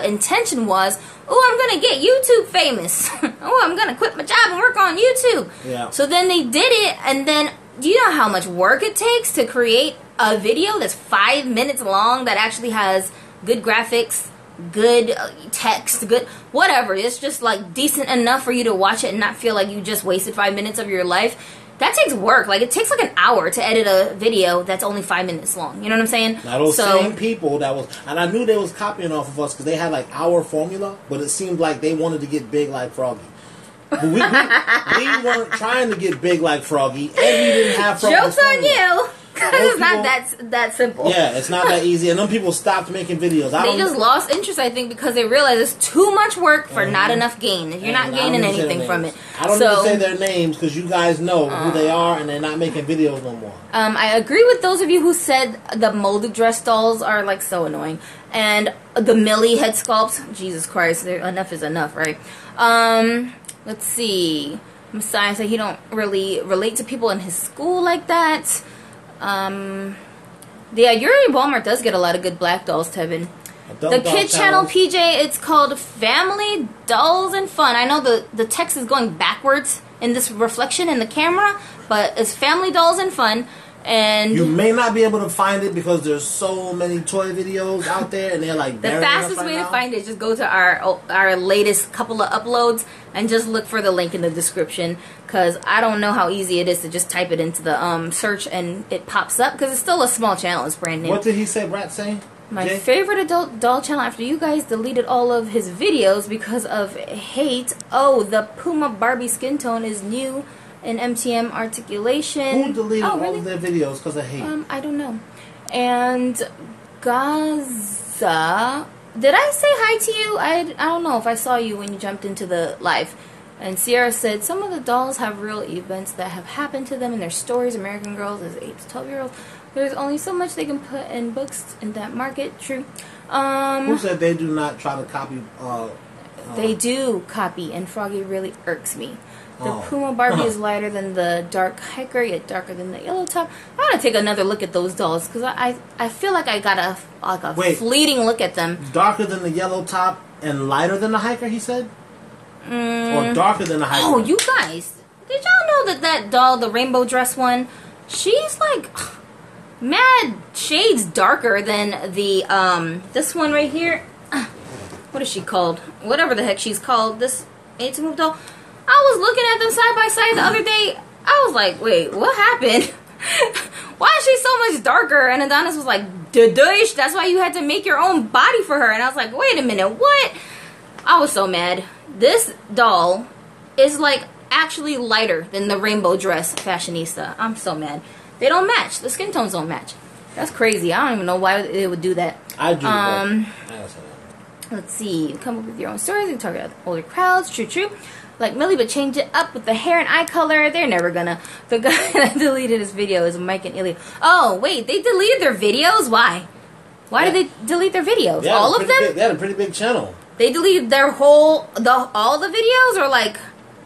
intention was, oh, I'm going to get YouTube famous. Oh, I'm going to quit my job and work on YouTube. Yeah. So then they did it, and then do you know how much work it takes to create a video that's 5 minutes long that actually has good graphics, good text, good whatever. It's just like decent enough for you to watch it and not feel like you just wasted 5 minutes of your life. That takes work. Like, it takes like an hour to edit a video that's only 5 minutes long. You know what I'm saying? Now, those same people that was... And I knew they was copying off of us because they had, like, our formula, but it seemed like they wanted to get big like Froggy. But we weren't trying to get big like Froggy, and we didn't have Froggy's Joke's on you! Because it's not that simple. Yeah, it's not that easy. And them people stopped making videos. They just lost interest, I think, because they realized it's too much work for not enough gain. You're not gaining anything from it. I don't need to say their names because you guys know who they are, and they're not making videos no more. I agree with those of you who said the molded dress dolls are like so annoying. And the Millie head sculpts, Jesus Christ, enough is enough, right? Let's see. Messiah said he don't really relate to people in his school like that. Yeah, Yuri Walmart does get a lot of good black dolls, Tevin. The kid channel, PJ, it's called Family Dolls and Fun. I know the text is going backwards in this reflection in the camera, but it's Family Dolls and Fun. And you may not be able to find it because there's so many toy videos out there, and they're like the fastest way to find it is just go to our latest couple of uploads and just look for the link in the description, because I don't know how easy it is to just type it into the search and it pops up, because it's still a small channel. It's brand new. What did he say, Brat say? My favorite adult doll channel after you guys deleted all of his videos because of hate. Oh, the Puma Barbie skin tone is new. And MTM articulation. Who deleted all of their videos because of hate? I don't know. And Gaza, did I say hi to you? I don't know if I saw you when you jumped into the live. And Sierra said some of the dolls have real events that have happened to them in their stories. American Girls is 8 to 12-year-olds. There's only so much they can put in books in that market. True. Who said they do not try to copy? They do copy, and Froggy really irks me. The Puma Barbie is lighter than the dark hiker, yet darker than the yellow top. I want to take another look at those dolls, because I feel like I got a fleeting look at them. Darker than the yellow top and lighter than the hiker, he said? Or darker than the hiker? Oh, you guys. Did y'all know that doll, the rainbow dress one, she's like mad shades darker than the, this one right here. What is she called? Whatever the heck she's called. This Made To Move doll. I was looking at them side by side the other day. I was like, wait, what happened? Why is she so much darker? And Adonis was like, duh-dush, that's why you had to make your own body for her. And I was like, wait a minute, what? I was so mad. This doll is like actually lighter than the rainbow dress fashionista. I'm so mad. They don't match. The skin tones don't match. That's crazy. I don't even know why they would do that. I do. Let's see. Come up with your own stories and target older crowds. True, true. Like Millie, but change it up with the hair and eye color. They're never gonna. The guy that deleted his video is Mike and Ilya. Oh, wait, they deleted their videos? Why? Why did they delete their videos? All of them? They had a pretty big channel. They deleted their all the videos? Or like,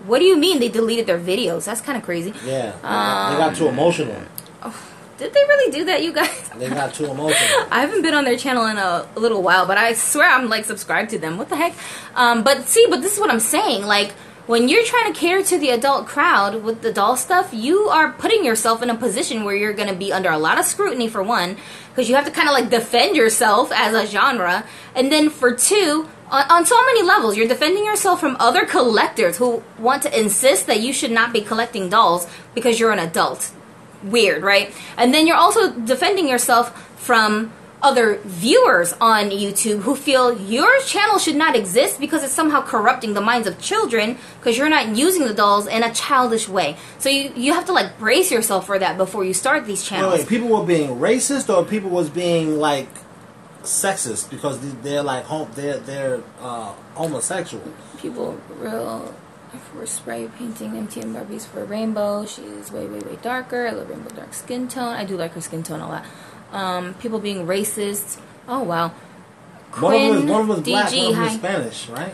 what do you mean they deleted their videos? That's kind of crazy. Yeah, they got too emotional. Did they really do that, you guys? They got too emotional. I haven't been on their channel in a little while, but I swear I'm like subscribed to them. What the heck? But this is what I'm saying. Like, when you're trying to cater to the adult crowd with the doll stuff, you are putting yourself in a position where you're going to be under a lot of scrutiny, for one, because you have to kind of like defend yourself as a genre. And then for two, on so many levels, you're defending yourself from other collectors who want to insist that you should not be collecting dolls because you're an adult. Weird, right? And then you're also defending yourself from other viewers on YouTube who feel your channel should not exist because it's somehow corrupting the minds of children because you're not using the dolls in a childish way. So you have to like brace yourself for that before you start these channels. Wait, people were being racist or people was being like sexist because they're like they're homosexual. People for spray painting MTM Barbies for rainbow. She's way darker. I love rainbow dark skin tone. I do like her skin tone a lot. People being racist. Oh wow. One was black, one was Spanish, right?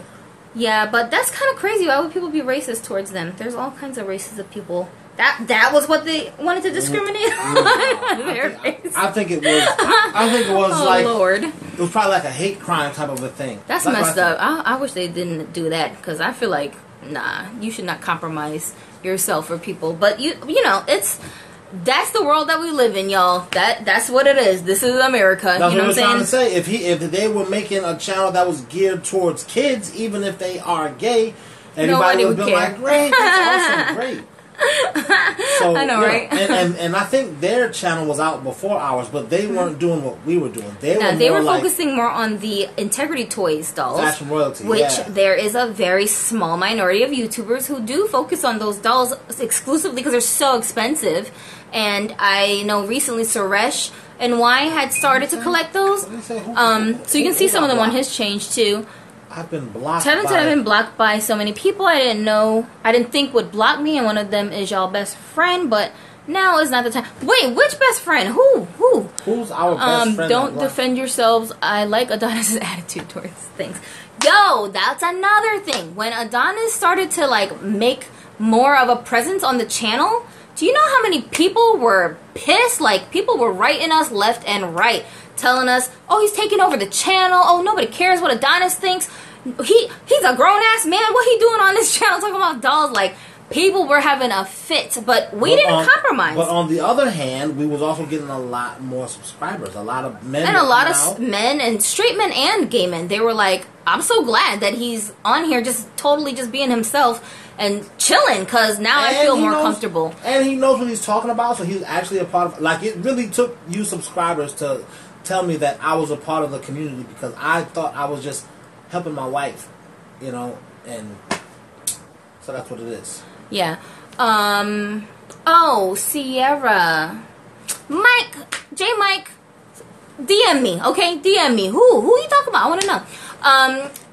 Yeah, but that's kind of crazy. Why would people be racist towards them? There's all kinds of races of people. That was what they wanted to discriminate on. I think it was. I think it was like. Lord. It was probably like a hate crime type of a thing. That's messed up. I wish they didn't do that because I feel like you should not compromise yourself for people. But you know it's. that's the world that we live in, y'all. That's what it is. This is America. That's you know what what I'm saying? Trying to say. If they were making a channel that was geared towards kids, even if they are gay, everybody would be like, great, that's awesome, great. So, I know, right? and I think their channel was out before ours, but they weren't doing what we were doing. They were focusing more on the Integrity Toys dolls, fashion royalty, which there is a very small minority of YouTubers who do focus on those dolls exclusively because they're so expensive. And I know recently Suresh and Y had started to collect those. So you can see some of them on his change too. I've been blocked. I've been blocked by so many people I didn't think would block me, and one of them is y'all best friend, but now is not the time. Wait, which best friend? Who? Who's our best friend? Don't defend yourselves. I like Adonis' attitude towards things. Yo, that's another thing. When Adonis started to like make more of a presence on the channel, do you know how many people were pissed? Like, people were writing us left and right, telling us, oh, he's taking over the channel. Oh, nobody cares what Adonis thinks. He's a grown-ass man. What he doing on this channel talking about dolls? Like, people were having a fit, but we didn't compromise. But on the other hand, we was also getting a lot more subscribers. A lot of men. And a lot of men, and straight men and gay men. They were like, I'm so glad that he's on here just totally just being himself and chilling, because now I feel more comfortable. And he knows what he's talking about, so he's actually a part of... Like, it really took you subscribers to tell me that I was a part of the community, because I thought I was just helping my wife, you know, and so that's what it is. Yeah. Oh, Sierra. J Mike, DM me, okay? DM me. Who you talking about? I want to know.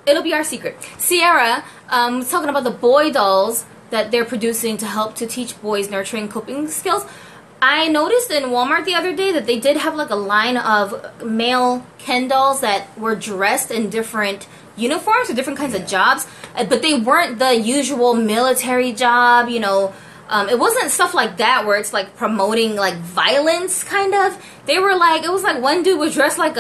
It'll be our secret. Sierra was talking about the boy dolls that they're producing to help to teach boys nurturing coping skills. I noticed in Walmart the other day that they did have like a line of male Ken dolls that were dressed in different uniforms or different kinds of jobs, but they weren't the usual military job, you know. It wasn't stuff like that where it's like promoting like violence kind of. They were like, it was like one dude was dressed like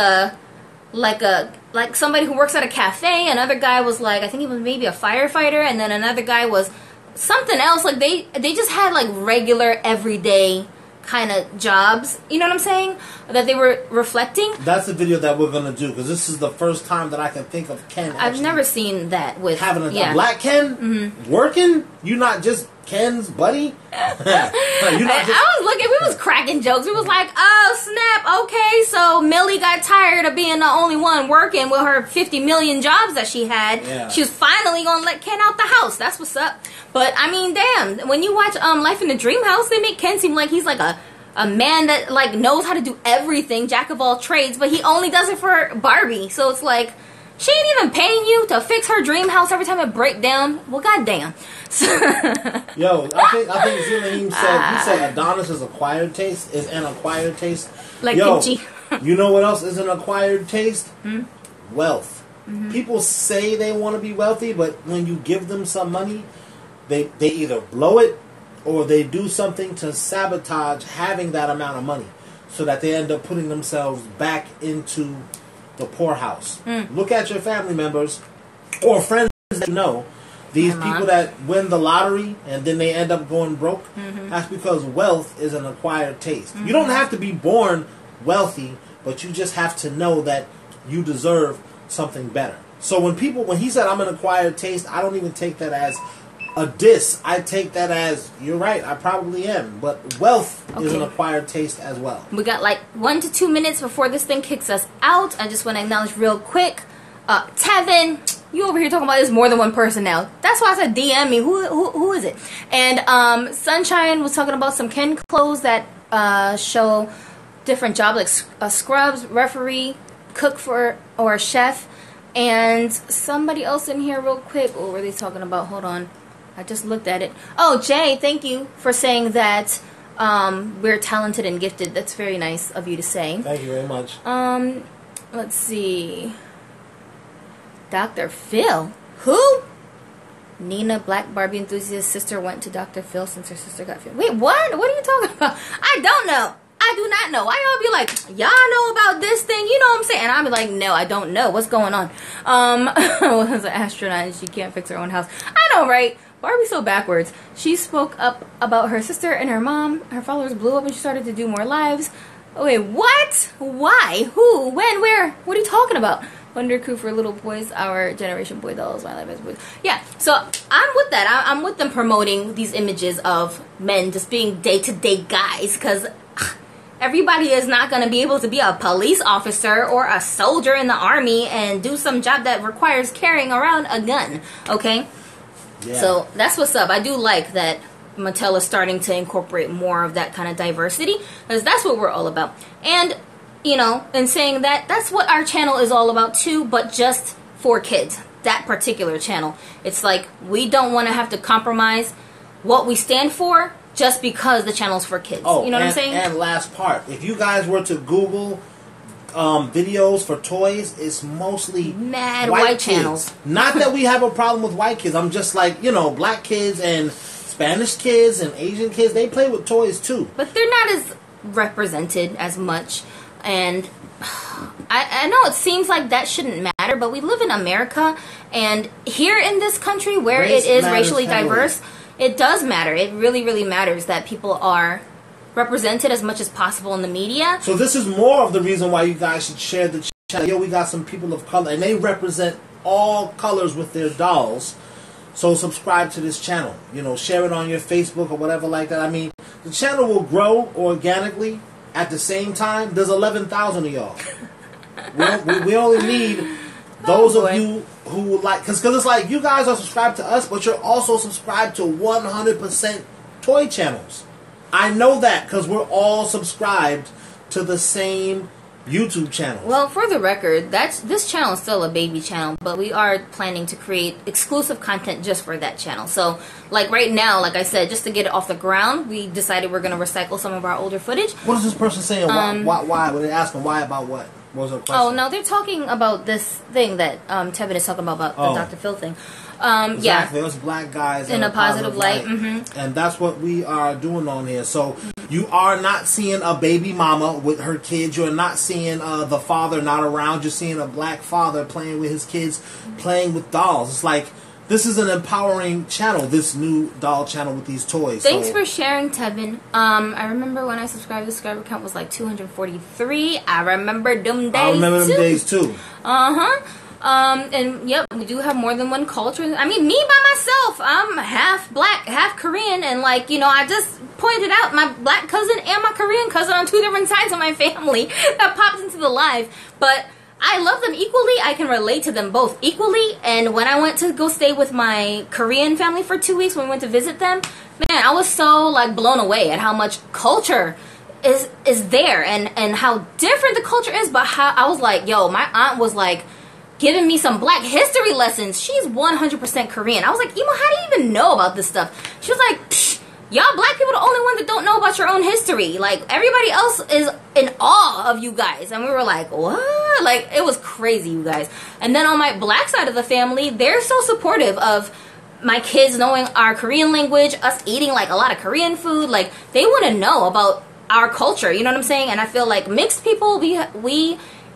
somebody who works at a cafe, another guy was like, I think he was maybe a firefighter, and then another guy was something else. Like they just had like regular everyday kind of jobs, you know what I'm saying, that they were reflecting. That's the video that we're gonna do, because this is the first time that I can think of Ken. I've never seen that with having a black Ken working. You're not just Ken's buddy. I was looking, we was cracking jokes. We was like, oh snap, okay, so Millie got tired of being the only one working with her 50 million jobs that she had. Yeah. She was finally gonna let Ken out the house. That's what's up. But I mean, damn, when you watch Life in the Dream House, they make Ken seem like he's like a man that like knows how to do everything, jack of all trades, but he only does it for Barbie. So it's like, she ain't even paying you to fix her dream house every time it break down. Well, goddamn. Yo, I think Zilahim said, he said Adonis is acquired taste, is an acquired taste. Like kimchi. You know what else is an acquired taste? Wealth. People say they want to be wealthy, but when you give them some money, they either blow it or they do something to sabotage having that amount of money, so that they end up putting themselves back into the poorhouse. Look at your family members or friends that you know. These people that win the lottery and then they end up going broke. That's because wealth is an acquired taste. You don't have to be born wealthy, but you just have to know that you deserve something better. So when he said I'm an acquired taste, I don't even take that as a diss. I take that as, you're right, I probably am. But wealth is an acquired taste as well. We got like 1 to 2 minutes before this thing kicks us out. I just want to acknowledge real quick, Tevin, you over here talking about this more than one person now. That's why I said DM me. Who is it? And Sunshine was talking about some Ken clothes that show different jobs, like scrubs, referee, cook or a chef. And somebody else in here real quick. What were they talking about? Hold on. I just looked at it. Oh, Jay, thank you for saying that we're talented and gifted. That's very nice of you to say. Thank you very much. Let's see. Dr. Phil. Who? Nina, Black Barbie enthusiast sister, went to Dr. Phil since her sister got Phil. Wait, what? What are you talking about? I don't know. I do not know. Why y'all be like, y'all know about this thing? You know what I'm saying? And I'll be like, no, I don't know. What's going on? Was an astronaut and she can't fix her own house. I know, right? Barbie's so backwards. She spoke up about her sister and her mom. Her followers blew up and she started to do more lives. Wait, what? Why? Who? When? Where? What are you talking about? Wonder Crew for little boys, our generation boy dolls, my life as boys. Yeah, so I'm with that. I'm with them promoting these images of men just being day-to-day guys, because everybody is not going to be able to be a police officer or a soldier in the army and do some job that requires carrying around a gun, okay? Yeah. So that's what's up. I do like that Mattel is starting to incorporate more of that kind of diversity, because that's what we're all about. And, you know, in saying that, that's what our channel is all about too, but just for kids. That particular channel. It's like, we don't want to have to compromise what we stand for just because the channel's for kids. Oh, you know what I'm saying? And last part, if you guys were to Google videos for toys, it's mostly mad white channels. Not that we have a problem with white kids. I'm just like, you know, black kids and Spanish kids and Asian kids, they play with toys too. But they're not as represented as much. And I know it seems like that shouldn't matter, but we live in America, and here in this country where it is racially diverse, it does matter. It really, really matters that people are represented as much as possible in the media. So this is more of the reason why you guys should share the channel. Yo, we got some people of color, and they represent all colors with their dolls. So subscribe to this channel. You know, share it on your Facebook or whatever like that. I mean, the channel will grow organically. At the same time, there's 11,000 of y'all. we only need those of you who like, because it's like you guys are subscribed to us, but you're also subscribed to 100% toy channels. I know that because we're all subscribed to the same YouTube channel. Well, for the record, this channel is still a baby channel, but we are planning to create exclusive content just for that channel. So, like right now, like I said, just to get it off the ground, we decided we're going to recycle some of our older footage. What is this person saying? Why? When they ask them why about what? What was their question? Oh, no, they're talking about this thing that Tevin is talking about the Dr. Phil thing. Exactly, us black guys in a positive light. Mm-hmm. And that's what we are doing on here. So you are not seeing a baby mama with her kids. You're not seeing the father not around. You're seeing a black father playing with his kids, playing with dolls. It's like, this is an empowering channel, this new doll channel with these toys. Thanks for sharing, Tevin. I remember when I subscribed, the subscriber count was like 243. I remember them days. I remember them days too. And yep, we do have more than one culture. I mean, me by myself, I'm half black, half Korean, and like, you know, I just pointed out my black cousin and my Korean cousin on two different sides of my family that popped into the live. But I love them equally. I can relate to them both equally. And when I went to go stay with my Korean family for 2 weeks, when we went to visit them, man, I was so like blown away at how much culture is there, and how different the culture is. But how I was like, yo, my aunt was like giving me some black history lessons. She's 100% Korean. I was like, Emo, how do you even know about this stuff? She was like, psh, y'all black people are the only one that don't know about your own history. Like, everybody else is in awe of you guys. And we were like, what? Like, it was crazy, you guys. And then on my black side of the family, they're so supportive of my kids knowing our Korean language, us eating like a lot of Korean food. Like, they want to know about our culture, you know what I'm saying? And I feel like mixed people,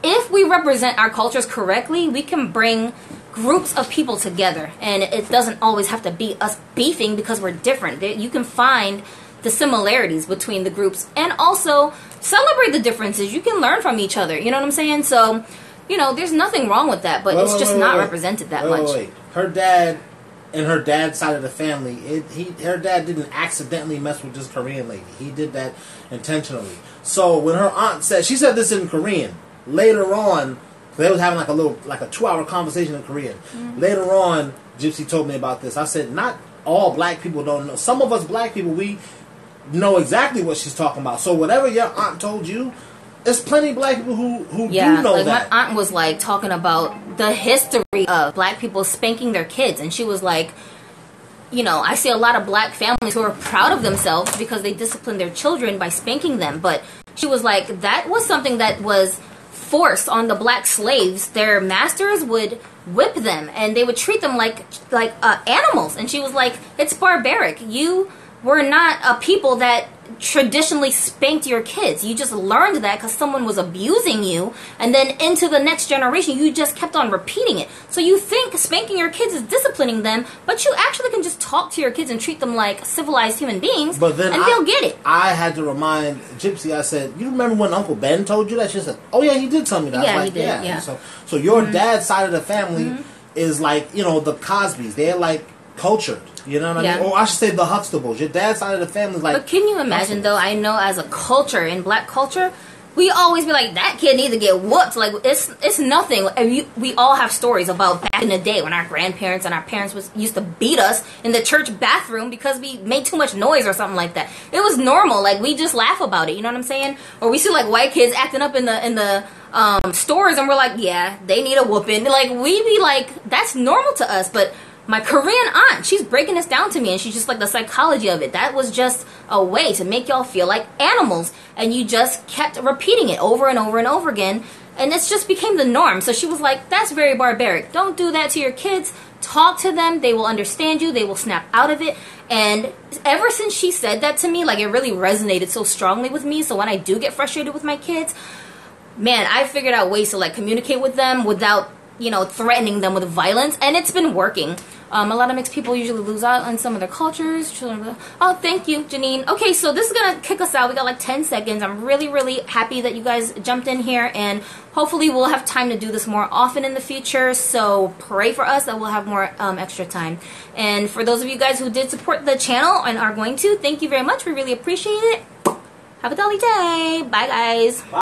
if we represent our cultures correctly, we can bring groups of people together, and it doesn't always have to be us beefing because we're different. You can find the similarities between the groups and also celebrate the differences. You can learn from each other, you know what I'm saying? So, you know, there's nothing wrong with that, but it's just not represented that much. Her dad and her dad's side of the family, her dad didn't accidentally mess with this Korean lady. He did that intentionally. So when her aunt said, she said this in Korean. Later on, they was having like a 2-hour conversation in Korean. Mm-hmm. Later on, Gypsy told me about this. I said, not all black people don't know. Some of us black people, we know exactly what she's talking about. So whatever your aunt told you, there's plenty of black people who do know like that. My aunt was like talking about the history of black people spanking their kids, and she was like, you know, I see a lot of black families who are proud of themselves because they discipline their children by spanking them. But she was like, that was something that was forced on the black slaves. Their masters would whip them and they would treat them like animals. And she was like, it's barbaric. You were not a people that traditionally spanked your kids. You just learned that because someone was abusing you, and then into the next generation you just kept on repeating it. So you think spanking your kids is disciplining them, but you actually can just talk to your kids and treat them like civilized human beings, but then and they'll get it. I had to remind Gypsy, I said, you remember when Uncle Ben told you that? She said, oh yeah, he did tell me that. Yeah, I was like, he did, yeah. So your dad's side of the family is like, you know, the Cosbys. They're like cultured. You know what I mean? Or I should say the Huxtables. Your dad's side of the family is like... But can you imagine, though, I know as a culture, in black culture, we always be like, that kid needs to get whooped. Like, it's nothing. We all have stories about back in the day when our grandparents and our parents used to beat us in the church bathroom because we made too much noise or something like that. It was normal. Like, we just laugh about it. You know what I'm saying? Or we see, like, white kids acting up in the stores, and we're like, yeah, they need a whooping. Like, we be like, that's normal to us, but... My Korean aunt, she's breaking this down to me, and she's just like the psychology of it. That was just a way to make y'all feel like animals, and you just kept repeating it over and over and over again, and it just became the norm. So she was like, that's very barbaric. Don't do that to your kids. Talk to them. They will understand you. They will snap out of it. And ever since she said that to me, like, it really resonated so strongly with me. So when I do get frustrated with my kids, man, I figured out ways to, like, communicate with them without, you know, threatening them with violence, and it's been working. A lot of mixed people usually lose out on some of their cultures. Oh, thank you, Janine. Okay, so this is gonna kick us out. We got like 10 seconds. I'm really, really happy that you guys jumped in here, and hopefully we'll have time to do this more often in the future. So pray for us that we'll have more extra time. And for those of you guys who did support the channel and are going to, thank you very much. We really appreciate it. Have a Dolly day. Bye, guys. Bye.